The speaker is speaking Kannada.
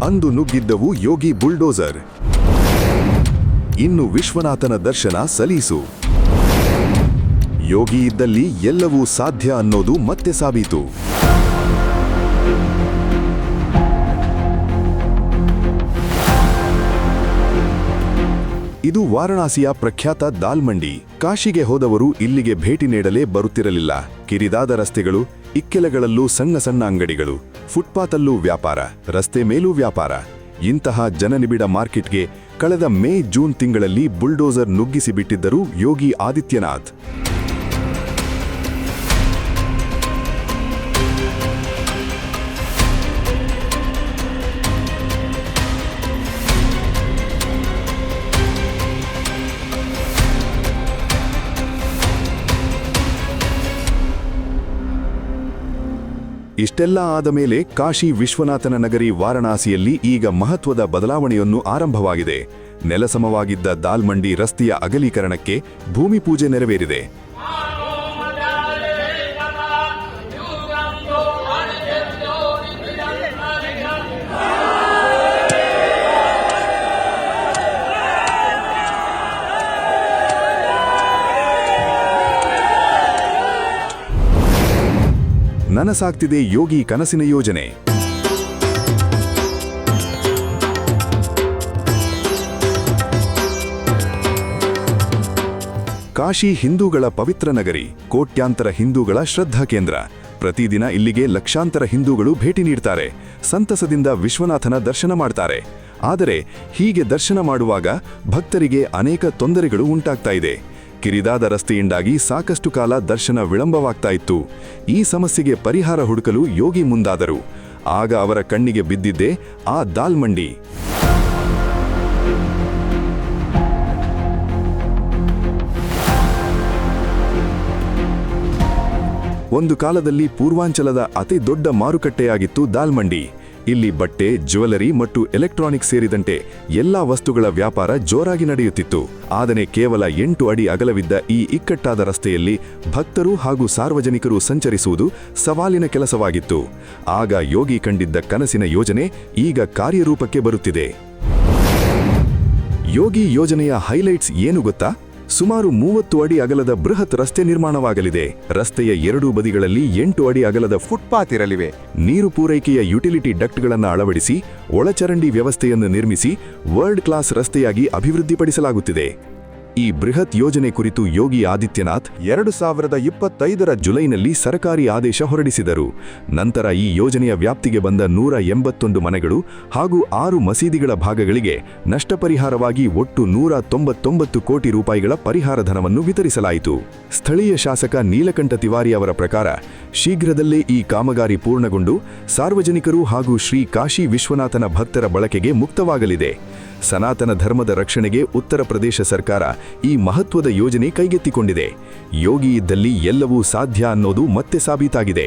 ಅಂದು ನುಗ್ಗಿದ್ದವು ಯೋಗಿ ಬುಲ್ಡೋಸರ್. ಇನ್ನು ವಿಶ್ವನಾಥನ ದರ್ಶನ ಸಲೀಸು. ಯೋಗಿ ಇದ್ದಲ್ಲಿ ಎಲ್ಲವೂ ಸಾಧ್ಯ ಅನ್ನೋದು ಮತ್ತೆ ಸಾಬೀತು. ಇದು ವಾರಣಾಸಿಯ ಪ್ರಖ್ಯಾತ ದಾಲ್ ಮಂಡಿ. ಕಾಶಿಗೆ ಹೋದವರು ಇಲ್ಲಿಗೆ ಭೇಟಿ ನೀಡಲೇ ಬರುತ್ತಿರಲಿಲ್ಲ. ಕಿರಿದಾದ ರಸ್ತೆಗಳು, ಇಕ್ಕೆಲಗಳಲ್ಲೂ ಸಣ್ಣ ಸಣ್ಣ ಅಂಗಡಿಗಳು, ಫುಟ್ಪಾತಲ್ಲೂ ವ್ಯಾಪಾರ, ರಸ್ತೆ ಮೇಲೂ ವ್ಯಾಪಾರ. ಇಂತಹ ಜನನಿಬಿಡ ಮಾರ್ಕೆಟ್ಗೆ ಕಳೆದ ಮೇ-ಜೂನ್ ತಿಂಗಳಲ್ಲಿ ಬುಲ್ಡೋಸರ್ ನುಗ್ಗಿಸಿ ಬಿಟ್ಟಿದ್ದರು ಯೋಗಿ ಆದಿತ್ಯನಾಥ್. ಇಷ್ಟೆಲ್ಲ ಆದ ಮೇಲೆ ಕಾಶಿ ವಿಶ್ವನಾಥನ ನಗರಿ ವಾರಣಾಸಿಯಲ್ಲಿ ಈಗ ಮಹತ್ವದ ಬದಲಾವಣೆಯನ್ನು ಆರಂಭವಾಗಿದೆ. ನೆಲಸಮವಾಗಿದ್ದ ದಾಲ್ ಮಂಡಿ ರಸ್ತೆಯ ಅಗಲೀಕರಣಕ್ಕೆ ಭೂಮಿ ಪೂಜೆ ನೆರವೇರಿದೆ. ನನಸಾಗ್ತಿದೆ ಯೋಗಿ ಕನಸಿನ ಯೋಜನೆ. ಕಾಶಿ ಹಿಂದೂಗಳ ಪವಿತ್ರ ನಗರಿ, ಕೋಟ್ಯಾಂತರ ಹಿಂದೂಗಳ ಶ್ರದ್ಧಾ ಕೇಂದ್ರ. ಪ್ರತಿದಿನ ಇಲ್ಲಿಗೆ ಲಕ್ಷಾಂತರ ಹಿಂದೂಗಳು ಭೇಟಿ ನೀಡ್ತಾರೆ, ಸಂತಸದಿಂದ ವಿಶ್ವನಾಥನ ದರ್ಶನ ಮಾಡ್ತಾರೆ. ಆದರೆ ಹೀಗೆ ದರ್ಶನ ಮಾಡುವಾಗ ಭಕ್ತರಿಗೆ ಅನೇಕ ತೊಂದರೆಗಳು ಉಂಟಾಗ್ತಾ ಇದೆ. ಕಿರಿದಾದ ರಸ್ತೆಯಿಂದಾಗಿ ಸಾಕಷ್ಟು ಕಾಲ ದರ್ಶನ ವಿಳಂಬವಾಗ್ತಾ ಇತ್ತು. ಈ ಸಮಸ್ಯೆಗೆ ಪರಿಹಾರ ಹುಡುಕಲು ಯೋಗಿ ಮುಂದಾದರು. ಆಗ ಅವರ ಕಣ್ಣಿಗೆ ಬಿದ್ದಿದ್ದೇ ಆ ದಾಲ್ ಮಂಡಿ. ಒಂದು ಕಾಲದಲ್ಲಿ ಪೂರ್ವಾಂಚಲದ ಅತಿ ದೊಡ್ಡ ಮಾರುಕಟ್ಟೆಯಾಗಿತ್ತು ದಾಲ್ ಮಂಡಿ. ಇಲ್ಲಿ ಬಟ್ಟೆ, ಜ್ಯುವೆಲರಿ ಮತ್ತು ಎಲೆಕ್ಟ್ರಾನಿಕ್ಸ್ ಸೇರಿದಂತೆ ಎಲ್ಲಾ ವಸ್ತುಗಳ ವ್ಯಾಪಾರ ಜೋರಾಗಿ ನಡೆಯುತ್ತಿತ್ತು. ಆದರೆ ಕೇವಲ 8 ಅಡಿ ಅಗಲವಿದ್ದ ಈ ಇಕ್ಕಟ್ಟಾದ ರಸ್ತೆಯಲ್ಲಿ ಭಕ್ತರು ಹಾಗೂ ಸಾರ್ವಜನಿಕರು ಸಂಚರಿಸುವುದು ಸವಾಲಿನ ಕೆಲಸವಾಗಿತ್ತು. ಆಗ ಯೋಗಿ ಕಂಡಿದ್ದ ಕನಸಿನ ಯೋಜನೆ ಈಗ ಕಾರ್ಯರೂಪಕ್ಕೆ ಬರುತ್ತಿದೆ. ಯೋಗಿ ಯೋಜನೆಯ ಹೈಲೈಟ್ಸ್ ಏನು ಗೊತ್ತಾ? ಸುಮಾರು 30 ಅಡಿ ಅಗಲದ ಬೃಹತ್ ರಸ್ತೆ ನಿರ್ಮಾಣವಾಗಲಿದೆ. ರಸ್ತೆಯ ಎರಡೂ ಬದಿಗಳಲ್ಲಿ 8 ಅಡಿ ಅಗಲದ ಫುಟ್ಪಾತ್ ಇರಲಿವೆ. ನೀರು ಪೂರೈಕೆಯ ಯುಟಿಲಿಟಿ ಡಕ್ಟ್ಗಳನ್ನು ಅಳವಡಿಸಿ ಒಳಚರಂಡಿ ವ್ಯವಸ್ಥೆಯನ್ನು ನಿರ್ಮಿಸಿ ವರ್ಲ್ಡ್ ಕ್ಲಾಸ್ ರಸ್ತೆಯಾಗಿ ಅಭಿವೃದ್ಧಿಪಡಿಸಲಾಗುತ್ತಿದೆ. ಈ ಬೃಹತ್ ಯೋಜನೆ ಕುರಿತು ಯೋಗಿ ಆದಿತ್ಯನಾಥ್ 2025ರ ಜುಲೈನಲ್ಲಿ ಸರ್ಕಾರಿ ಆದೇಶ ಹೊರಡಿಸಿದರು. ನಂತರ ಈ ಯೋಜನೆಯ ವ್ಯಾಪ್ತಿಗೆ ಬಂದ 181 ಮನೆಗಳು ಹಾಗೂ 6 ಮಸೀದಿಗಳ ಭಾಗಗಳಿಗೆ ನಷ್ಟಪರಿಹಾರವಾಗಿ ಒಟ್ಟು 199 ಕೋಟಿ ರೂಪಾಯಿಗಳ ಪರಿಹಾರ ಧನವನ್ನು ವಿತರಿಸಲಾಯಿತು. ಸ್ಥಳೀಯ ಶಾಸಕ ನೀಲಕಂಠ ತಿವಾರಿ ಅವರ ಪ್ರಕಾರ ಶೀಘ್ರದಲ್ಲೇ ಈ ಕಾಮಗಾರಿ ಪೂರ್ಣಗೊಂಡು ಸಾರ್ವಜನಿಕರು ಹಾಗೂ ಶ್ರೀ ಕಾಶಿ ವಿಶ್ವನಾಥನ ಭಕ್ತರ ಬಳಕೆಗೆ ಮುಕ್ತವಾಗಲಿದೆ. ಸನಾತನ ಧರ್ಮದ ರಕ್ಷಣೆಗೆ ಉತ್ತರ ಪ್ರದೇಶ ಸರ್ಕಾರ ಈ ಮಹತ್ವದ ಯೋಜನೆ ಕೈಗೆತ್ತಿಕೊಂಡಿದೆ. ಯೋಗಿ ಇದ್ದಲ್ಲಿ ಎಲ್ಲವೂ ಸಾಧ್ಯ ಅನ್ನೋದು ಮತ್ತೆ ಸಾಬೀತಾಗಿದೆ.